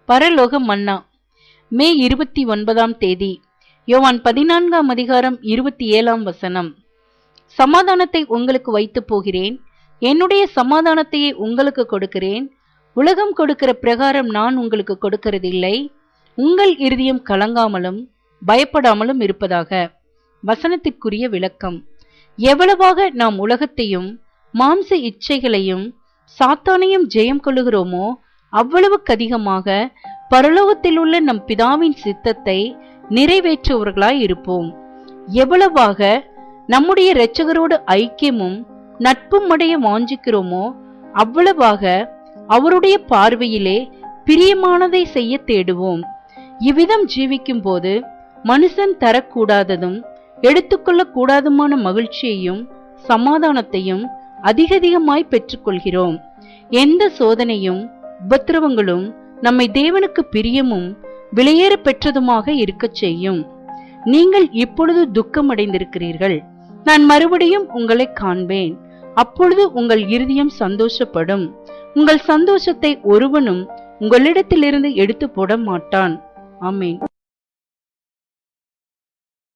பரலோக மன்னா. மே 29ஆம் தேதி. யோவான் 14ஆம் அதிகாரம் 27ஆம் வசனம். சமாதானத்தை உங்களுக்கு வைத்து போகிறேன், என்னுடைய சமாதானத்தையே உங்களுக்கு கொடுக்கிறேன். உலகம் கொடுக்கிற பிரகாரம் நான் உங்களுக்கு கொடுக்கிறதில்லை. உங்கள் இருதயம் கலங்காமலும் பயப்படாமலும் இருப்பதாக. வசனத்திற்குரிய விளக்கம். எவ்வளவாக நாம் உலகத்தையும் மாம்ச இச்சைகளையும் சாத்தானையும் ஜெயம் கொள்ளுகிறோமோ அவ்வளவுக்கு அதிகமாக பரலோகத்தில் உள்ள நம் பிதாவின் சித்தத்தை நிறைவேற்றுவர்களாய் இருப்போம். எவ்வளவாக நம்முடைய இரட்சகரோடு ஐக்கியமும் நட்பும் அடைய வாஞ்சிக்கிறோமோ அவ்வளவாக அவருடைய பார்வையிலே பிரியமானதை செய்ய தேடுவோம். இவ்விதம் ஜீவிக்கும் போது மனுஷன் தரக்கூடாததும் எடுத்துக்கொள்ள கூடாதுமான மகிழ்ச்சியையும் சமாதானத்தையும் அதிகமாய் பெற்றுக்கொள்கிறோம். எந்த சோதனையும் உபத்திரவங்களும் நம்மை தேவனுக்கு பிரியமும் விலையேற பெற்றதுமாக இருக்கச் செய்யும். நீங்கள் இப்பொழுது துக்கம் அடைந்திருக்கிறீர்கள், நான் மறுபடியும் உங்களை காண்பேன், அப்பொழுது உங்கள் இருதயம் சந்தோஷப்படும். உங்கள் சந்தோஷத்தை ஒருவனும் உங்களிடத்திலிருந்து எடுத்து போட மாட்டான். ஆமென்.